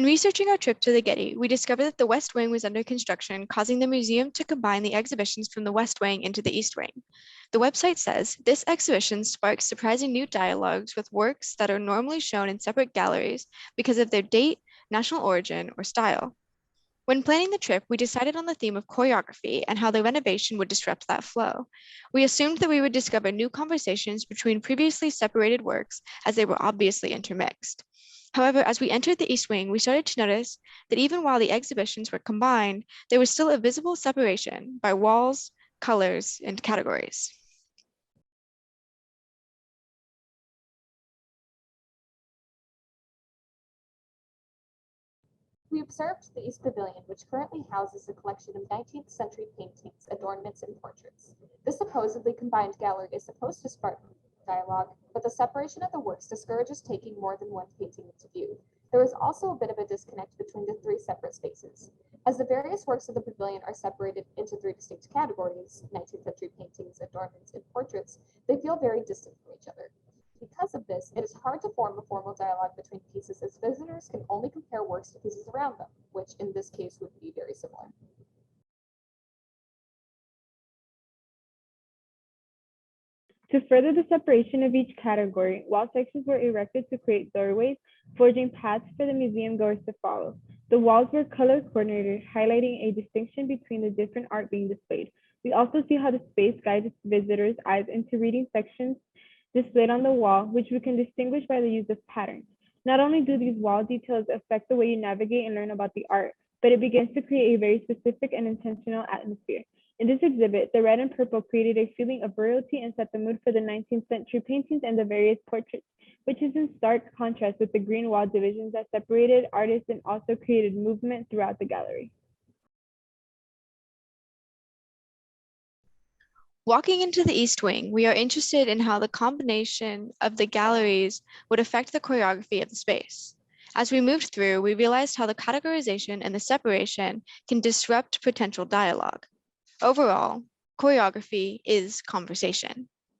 When researching our trip to the Getty, we discovered that the West Wing was under construction, causing the museum to combine the exhibitions from the West Wing into the East Wing. The website says, this exhibition sparks surprising new dialogues with works that are normally shown in separate galleries because of their date, national origin, or style. When planning the trip, we decided on the theme of choreography and how the renovation would disrupt that flow. We assumed that we would discover new conversations between previously separated works as they were obviously intermixed. However, as we entered the East Wing, we started to notice that even while the exhibitions were combined, there was still a visible separation by walls, colors, and categories. We observed the East Pavilion, which currently houses a collection of 19th century paintings, adornments, and portraits. This supposedly combined gallery is supposed to spark dialogue, but the separation of the works discourages taking more than one painting into view. There is also a bit of a disconnect between the three separate spaces. As the various works of the pavilion are separated into three distinct categories, 19th century paintings, adornments, and portraits, they feel very distant from each other. Because of this, it is hard to form a formal dialogue between pieces as visitors can only compare works to pieces around them, which in this case would be very similar. To further the separation of each category, wall sections were erected to create doorways, forging paths for the museum goers to follow. The walls were color-coordinated, highlighting a distinction between the different art being displayed. We also see how the space guides visitors' eyes into reading sections displayed on the wall, which we can distinguish by the use of patterns. Not only do these wall details affect the way you navigate and learn about the art, but it begins to create a very specific and intentional atmosphere. In this exhibit, the red and purple created a feeling of royalty and set the mood for the 19th century paintings and the various portraits, which is in stark contrast with the green wall divisions that separated artists and also created movement throughout the gallery. Walking into the East Wing, we are interested in how the combination of the galleries would affect the choreography of the space. As we moved through, we realized how the categorization and the separation can disrupt potential dialogue. Overall, choreography is conversation.